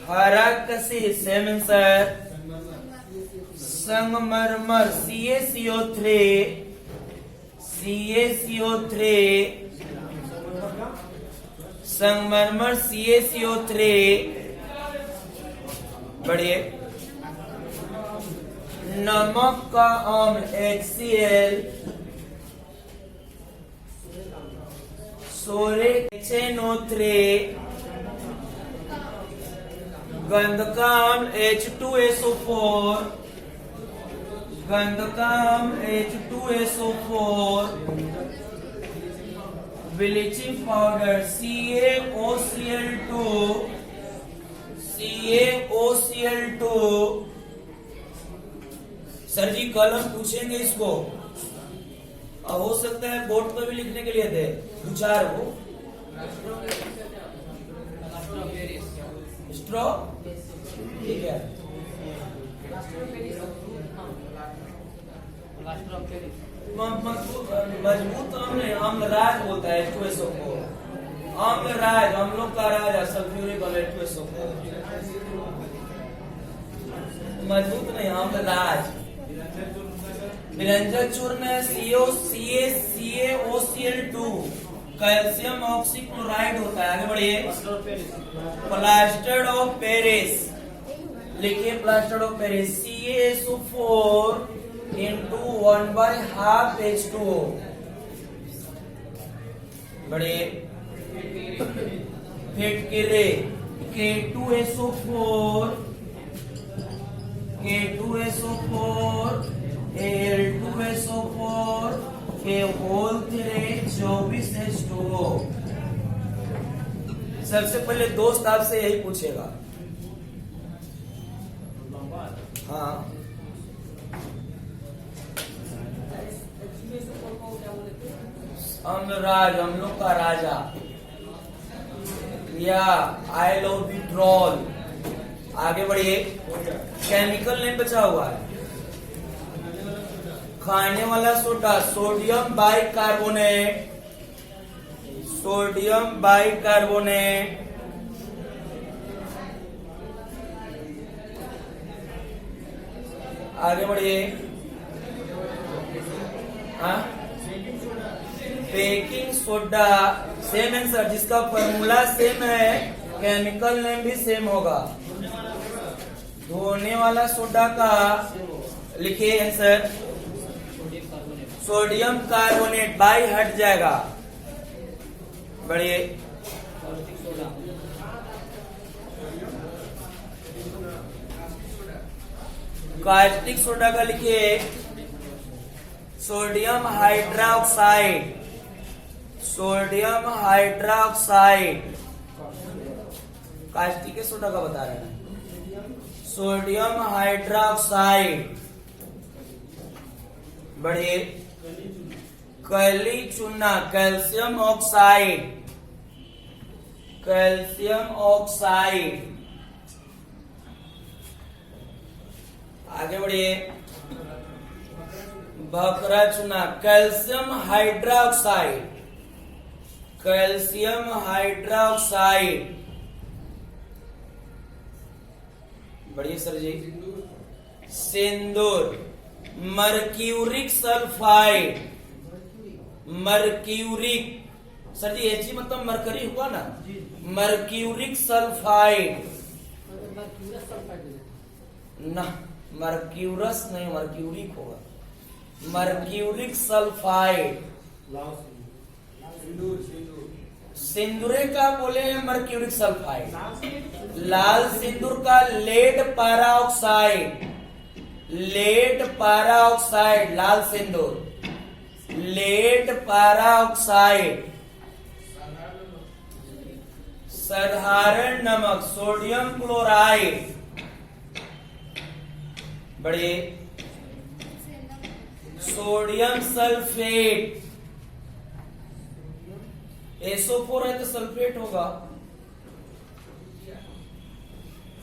S1: हरा कसी सेम आंसर संगमरमर CaCO3 संगमरमर CaCO3 बढ़िए नमक का अम्ल HCl सोरेक HNO3 गंध का अम्ल H2SO4 गंध का अम्ल H2SO4 bleaching powder CaOCl2 sir जी कल हम पूछेंगे इसको और हो सकता है बोर्ड पर भी लिखने के लिए दे दो चार वो स्ट्रॉ ठीक है मजबूत अम्लराज बोलता है H2SO4 अम्लराज हम लोग का राज सल्फ्यूरिक H2SO4 मजबूत नहीं अम्लराज निरंजन चूर्ण CaOCl2 कैल्शियम ऑक्सीक्लोराइड होता है आगे बढ़िए प्लास्टर ऑफ पेरिस लिखिए plaster of Paris CaSO4 into 1/2 H2O बढ़िए फिटकिरे K2SO4 Al2SO4 के होल 24 H2O सबसे पहले दोस्त आपसे यही पूछेगा हाँ अम्लराज हम लोग का राजा या आइलोविट्रॉल आगे बढ़िए केमिकल नेम बचा हुआ है खाने वाला सोडा सोडियम बाइकार्बोनेट आगे बढ़िए हाँ बेकिंग सोडा सेम आंसर जिसका फॉर्मूला सेम है केमिकल नेम भी सेम होगा धोने वाला सोडा का लिखिए आंसर सोडियम कार्बोनेट बाई हट जाएगा बढ़िए कास्टिक सोडा का लिखिए सोडियम हाइड्रोक्साइड कास्टिक सोडा का बता रहे हैं सोडियम हाइड्रोक्साइड बढ़िए कैली चूना कैल्शियम ऑक्साइड आगे बढ़िए बकरा चूना कैल्शियम हाइड्रोक्साइड बढ़िए सर जी सिंदूर मर्क्यूरिक सर जी Ag मतलब मरकरी हुआ ना,
S4: जी
S1: मर्क्यूरिक सल्फाइड
S4: मर्क्यूरस सल्फाइड दे देते
S1: ना, मर्क्यूरस नहीं मर्क्यूरिक होगा, मर्क्यूरिक सल्फाइड। सिंदूरे का बोले हैं मर्क्यूरिक सल्फाइड। लाल सिंदूर का लेड पारा ऑक्साइड, लेड पारा ऑक्साइड, लाल सिंदूर लेड पारा ऑक्साइड। साधारण नमक सोडियम क्लोराइड, बढ़िए सोडियम सल्फेट, SO4 है तो सल्फेट होगा।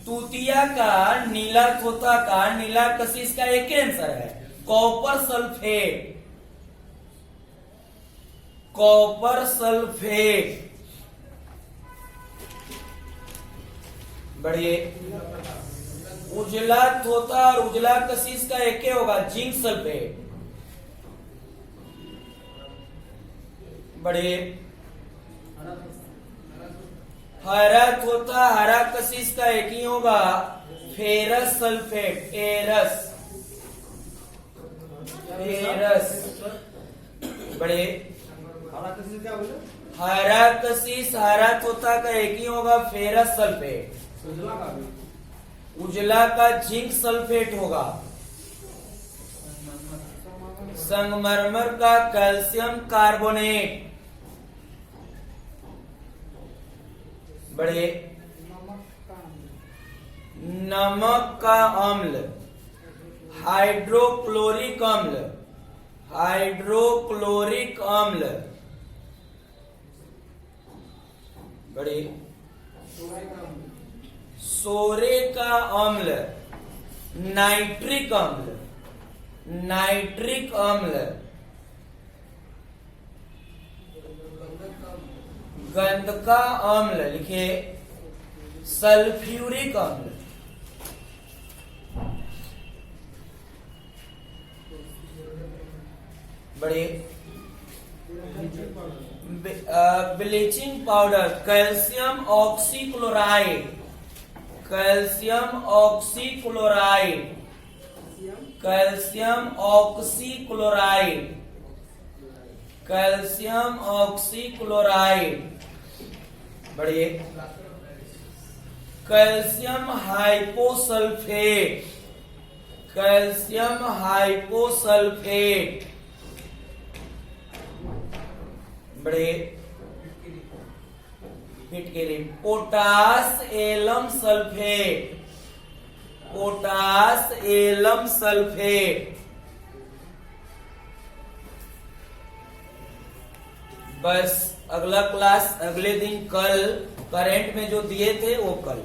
S1: तूतिया का, नीला तोता का, नीला कशिश का एक ही आंसर है, कॉपर सल्फेट, कॉपर सल्फेट। बढ़िए उजला तोता और उजला कशिश का एक ही होगा, जिंक सल्फेट। बढ़िए हरा तोता हरा कशिश का एक ही होगा, फेरस सल्फेट, एरस, फेरस। बढ़िए
S4: हरा किसी क्या बोले
S1: हरा कशिश हरा तोता का एक ही होगा, फेरस सल्फेट।
S4: उजला का भी
S1: उजला का जिंक सल्फेट होगा। संगमरमर का कैल्शियम कार्बोनेट। बढ़िए नमक का अम्ल, हाइड्रोक्लोरिक अम्ल, हाइड्रोक्लोरिक अम्ल। बढ़िए सोरे का अम्ल, नाइट्रिक अम्ल, नाइट्रिक अम्ल। गंध का अम्ल लिखिए सल्फ्यूरिक अम्ल। बढ़िए bleaching powder, calcium oxychloride, calcium oxychloride, calcium oxychloride, calcium oxychloride. बढ़िए कैल्शियम हाइपोसल्फेट, कैल्शियम हाइपोसल्फेट। बढ़िए फिटकिरी potash alum sulphate, potash alum sulphate. बस अगला क्लास अगले दिन, कल करंट में जो दिए थे वो कल।